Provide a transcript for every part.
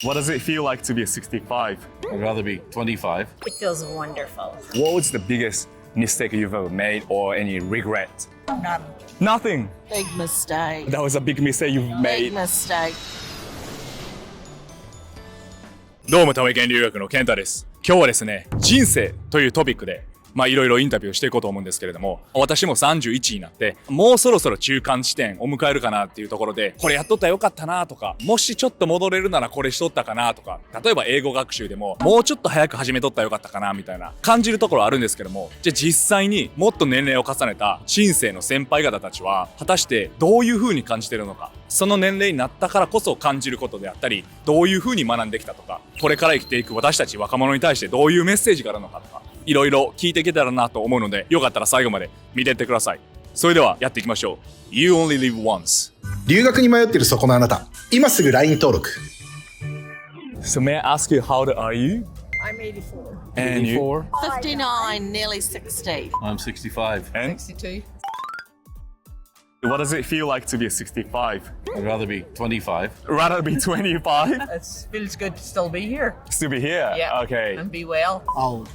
What does it feel like to be 65? I'd rather be 25. It feels wonderful. What was the biggest mistake you've ever made or any regret? None. Nothing. Big mistake. That was a big mistake you've Big made. mistake. どうも、タビケン留学の健太です。今日はですね、人生というトピックでいろいろインタビューをしていこうと思うんですけれども、私も31になって、もうそろそろ中間地点を迎えるかなっていうところで、これやっとったらよかったなとか、もしちょっと戻れるならこれしとったかなとか、例えば英語学習でも、もうちょっと早く始めとったらよかったかなみたいな感じるところあるんですけども、じゃあ実際にもっと年齢を重ねた人生の先輩方たちは、果たしてどういう風に感じてるのか、その年齢になったからこそ感じることであったり、どういう風に学んできたとか、これから生きていく私たち若者に対してどういうメッセージがあるのかとか、いろいろ聞いていけたらなと思うので、よかったら最後まで見てってください。それではやっていきましょう。You only live once。留学に迷っているそこのあなた、今すぐ LINE 登録。So may I ask you, how old are you? I'm 84. And you? 59, nearly 60. I'm 65. And 62. what does it feel like to be 65? I'd rather be 25. Rather be 25? It feels good to still be here. Still be here? Yeah. Okay. And be well. Old,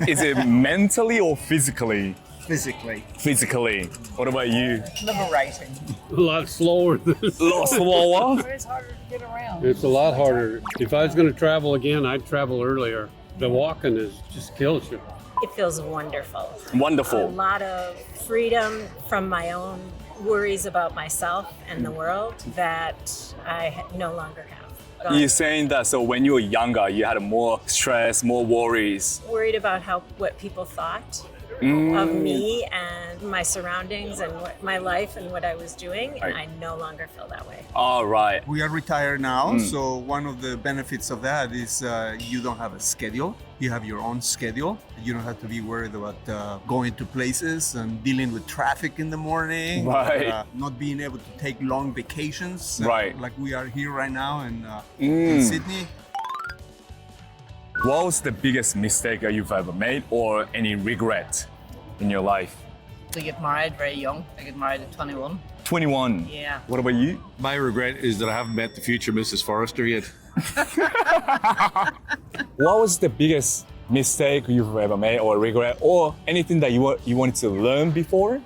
Is it mentally or physically? physically. Physically. What about you? Liberating. A lot slower. A lot slower? It's harder to get around. It's a lot harder. If I was going to travel again, I'd travel earlier. The walking just kills you. It feels wonderful. A Wonderful. lot of freedom from my own worries about myself and the world that I no longer have. You're saying that so when you were younger, you had more stress, more worries. Worried about what people thought of me and my surroundings and my life and what I was doing, and I no longer feel that way. All right. We are retired now, so one of the benefits of that is you don't have a schedule. You have your own schedule. You don't have to be worried about going to places and dealing with traffic in the morning. Right. Not being able to take long vacations. Right. Like we are here right now in Sydney. What was the biggest mistake that you've ever made or any regret in your life? To get married very young. I got married at 21. 21. Yeah. What about you? My regret is that I haven't met the future Mrs. Forrester yet. What was the biggest mistake you've ever made or regret or anything that you wanted to learn before?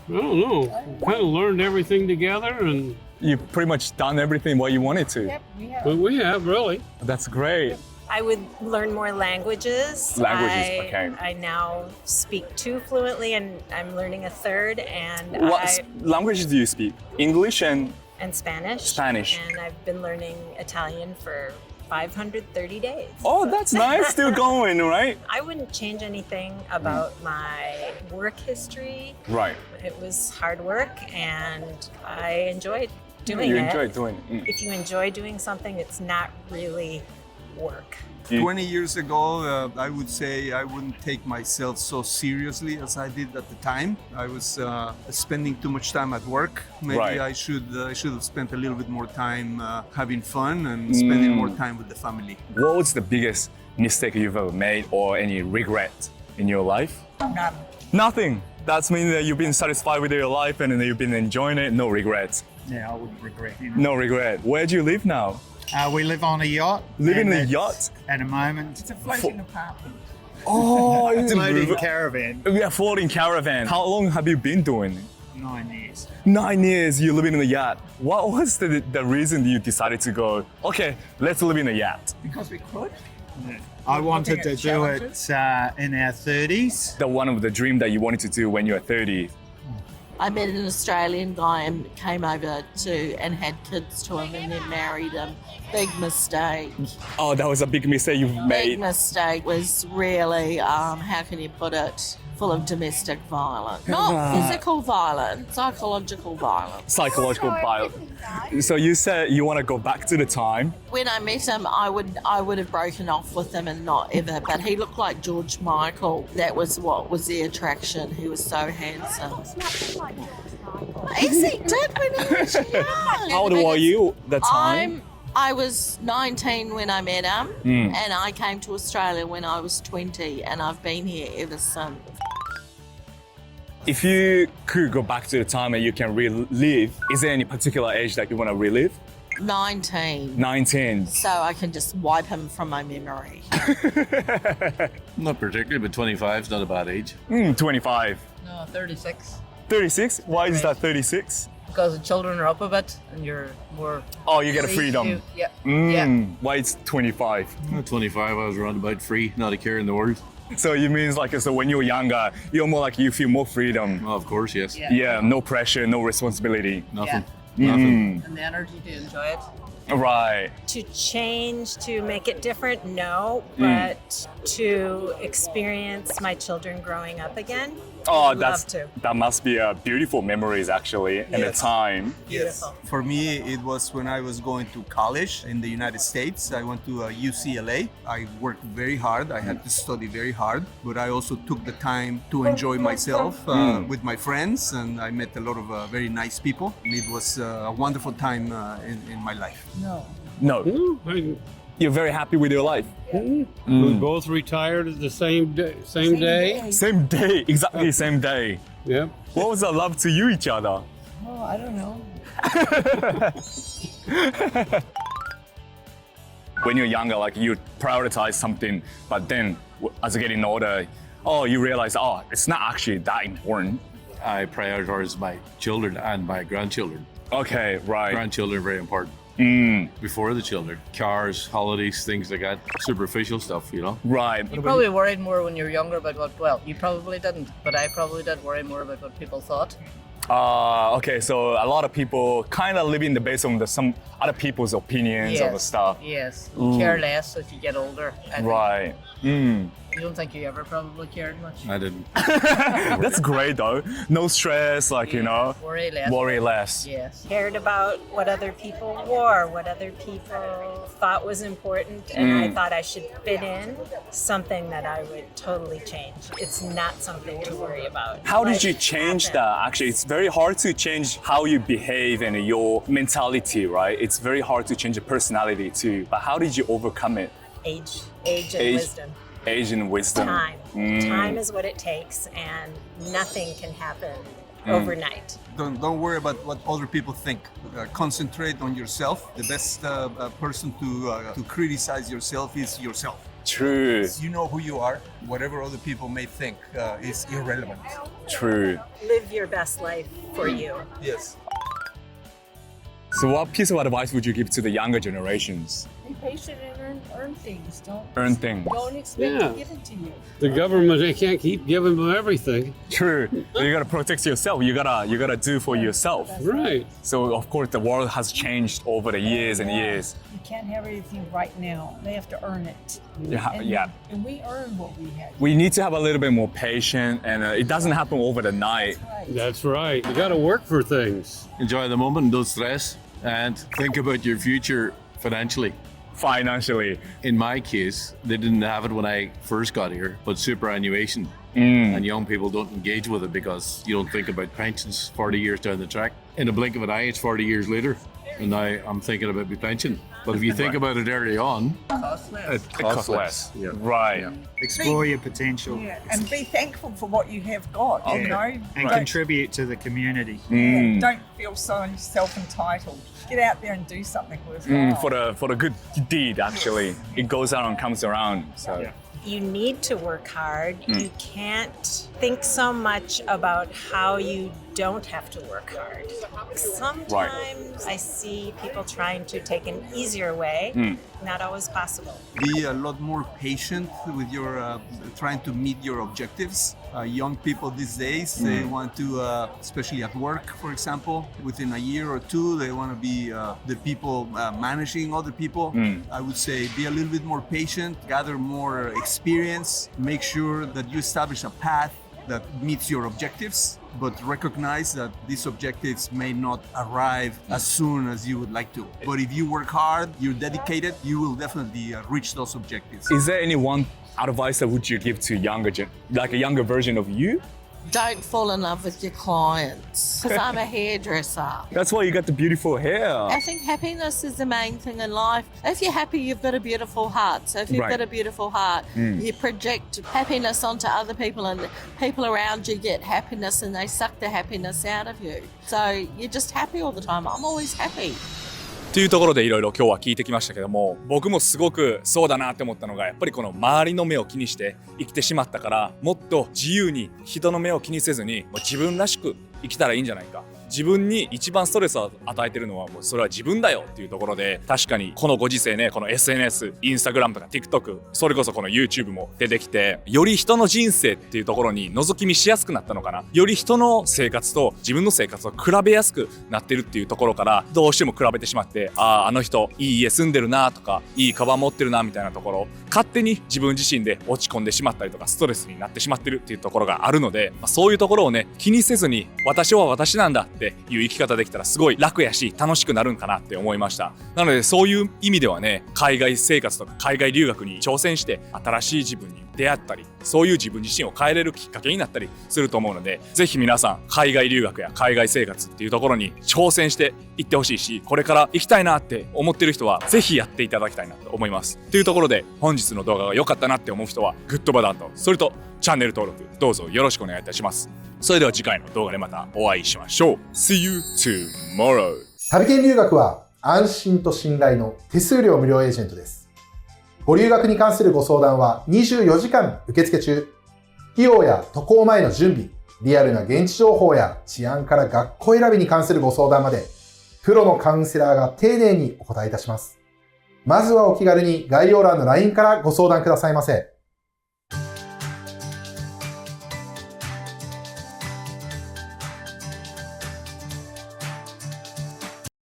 I don't know. Kind of learned everything together, and You've pretty much done everything what you wanted to. Yep, we have. but we have really. That's great. I would learn more languages. Languages, okay. I now speak 2 fluently, and I'm learning a 3rd, and What languages do you speak? English and Spanish. Spanish. And I've been learning Italian for 530 days. oh, that's nice. Still going, right? I wouldn't change anything about my work history. Right. It was hard work, and I enjoyed doing You it. enjoy doing it. If you enjoy doing something, it's not really work. 20 years ago, I would say I wouldn't take myself so seriously as I did at the time. I was spending too much time at work. Maybe Right. I should have spent a little bit more time having fun and spending more time with the family. What was the biggest mistake you've ever made or any regret in your life? None. Nothing. That's mean that you've been satisfied with your life and you've been enjoying it. No regrets. Yeah, I wouldn't regret it. No regret. Where do you live now? We live on a yacht. Living in and a it's- yacht? At the moment. It's a floating apartment. Oh, It's a floating caravan. We are floating caravan. How long have you been doing it? 9 years. 9 years you're living in a yacht. What was the reason you decided to go, okay, let's live in a yacht? Because we could. I wanted Looking to at do it in our 30s. The one of the dream that you wanted to do when you were 30. I met an Australian guy and came over and had kids to him and then married him. Big mistake. Oh, that was a big mistake you've Big made. mistake was really, how can you put it, full of domestic violence. Not physical violence, psychological violence. Psychological violence. So you said you want to go back to the time. When I met him, I would have broken off with him and not ever, but he looked like George Michael. That was what was the attraction. He was so handsome. Yes, he did when he was young. How old were you at the time? I was 19 when I met him, and I came to Australia when I was 20, and I've been here ever since. If you could go back to the time and you can relive, is there any particular age that you want to relive? 19. 19. So I can just wipe him from my memory. Not particularly, but 25 is not a bad age. 25. No, 36. 36? Why is that 36? Because the children are up a bit and you're more. Oh, you get a free freedom. to- Yeah. Yeah. Yeah. Why it's 25? At 25, I was around about free, not a care in the world. So it means like, so when you're younger, you're more like you feel more freedom. Oh, of course, yes. Yeah, no pressure, no responsibility. Nothing. Yeah. Nothing. And the energy to enjoy it. Right. To change, to make it different, no, but to experience my children growing up again, Oh, I'd love to. that must be beautiful memories actually at the Yes. time. Beautiful. For me, it was when I was going to college in the United States. I went to UCLA. I worked very hard. I had to study very hard, but I also took the time to enjoy myself with my friends, and I met a lot of very nice people. And it was a wonderful time in my life. No. No, I- you're very happy with your life. We both retired at the same day. Same day. Same day, exactly same day. Yep. What was the love to you each other? Oh, I don't know. When you're younger, like you prioritize something, but then as you're getting older, oh, you realize, oh, it's not actually that important. I prioritize my children and my grandchildren. Okay, right. Grandchildren are very important. Before the children, cars, holidays, things like that, superficial stuff, you know. Right. You probably worried more when you were younger about what, well, you probably didn't, but I probably did worry more about what people thought. Okay, so a lot of people kind of living the base on some other people's opinions of the stuff. Yes. You care less as you get older. I think. Right. You don't think you ever probably cared much? I didn't. That's great though. No stress, like, you know, Worry less. worry less. Yes. Cared about what other people wore, what other people thought was important, and I thought I should fit in, something that I would totally change. It's not something to worry about. How did Life you change happens. that? Actually, it's very hard to change how you behave and your mentality, right? It's very hard to change your personality too. But how did you overcome it? Age and Age. wisdom. Age and wisdom. Time. Time is what it takes, and nothing can happen overnight. Don't worry about what other people think. Concentrate on yourself. The best person to criticize yourself is yourself. True. You know who you are. Whatever other people may think is irrelevant. True. Live your best life for you. Yes. So what piece of advice would you give to the younger generations? Be patient and earn things. Earn things. Don't expect Yeah. to give it to you. The government, they can't keep giving them everything. True. You gotta protect yourself. You gotta do for yourself. Right. So of course the world has changed over the years and years. You can't have everything right now. They have to earn it. Yeah. And we earn what we have. We need to have a little bit more patience, and it doesn't happen over the night. Right. That's right. You got to work for things. Enjoy the moment, don't stress, and think about your future financially. Financially. In my case, they didn't have it when I first got here, but superannuation. And young people don't engage with it because you don't think about pensions 40 years down the track. In a blink of an eye, it's 40 years later, and now I'm thinking about my pension. But if you think about it early on, Cost less. it costs less. Yeah. Right. Yeah. Explore your potential And be thankful for what you have got, you know. and contribute to the community. Don't feel so self-entitled. Get out there and do something worthwhile. For the good deed, actually. It goes out and comes around. So You need to work hard. You can't think so much about how you don't have to work hard. Sometimes I see people trying to take an easier way. Not always possible. Be a lot more patient with your trying to meet your objectives. Young people these days, they want to, especially at work, for example, within a year or two, they want to be the people managing other people. I would say be a little bit more patient, gather more experience, make sure that you establish a path that meets your objectives, but recognize that these objectives may not arrive as soon as you would like to. But if you work hard, you're dedicated, you will definitely reach those objectives. is there any one advice that would you give to like a younger version of you? Don't fall in love with your clients, because I'm a hairdresser. That's why you got the beautiful hair. I think happiness is the main thing in life. If you're happy, you've got a beautiful heart. So if you've Right. got a beautiful heart, you project happiness onto other people, and the people around you get happiness and they suck the happiness out of you. So you're just happy all the time. I'm always happy. というところでいろいろ今日は聞いてきましたけども、僕もすごくそうだなって思ったのが、やっぱりこの周りの目を気にして生きてしまったから、もっと自由に人の目を気にせずに自分らしく生きたらいいんじゃないか。自分に一番ストレスを与えてるのはもうそれは自分だよっていうところで、確かにこのご時世ね、この SNS、インスタグラムとか TikTok、それこそこの YouTube も出てきて、より人の人生っていうところに覗き見しやすくなったのかな。より人の生活と自分の生活を比べやすくなってるっていうところから、どうしても比べてしまって、あの人いい家住んでるなとか、いいカバン持ってるなみたいなところ、勝手に自分自身で落ち込んでしまったりとか、ストレスになってしまってるっていうところがあるので、そういうところをね、気にせずに、私は私なんだっていう生き方できたらすごい楽やし楽しくなるんかなって思いました。なのでそういう意味ではね、海外生活とか海外留学に挑戦して新しい自分に出会ったり、そういう自分自身を変えれるきっかけになったりすると思うので、ぜひ皆さん海外留学や海外生活っていうところに挑戦していってほしいし、これから行きたいなって思ってる人はぜひやっていただきたいなと思います。というところで、本日の動画が良かったなって思う人はグッドボタンと、それとチャンネル登録どうぞよろしくお願いいたします。それでは次回の動画でまたお会いしましょう。See you tomorrow。旅研留学は安心と信頼の手数料無料エージェントです。ご留学に関するご相談は24時間受付中。費用や渡航前の準備、リアルな現地情報や治安から学校選びに関するご相談まで、プロのカウンセラーが丁寧にお答えいたします。まずはお気軽に概要欄の LINE からご相談くださいませ。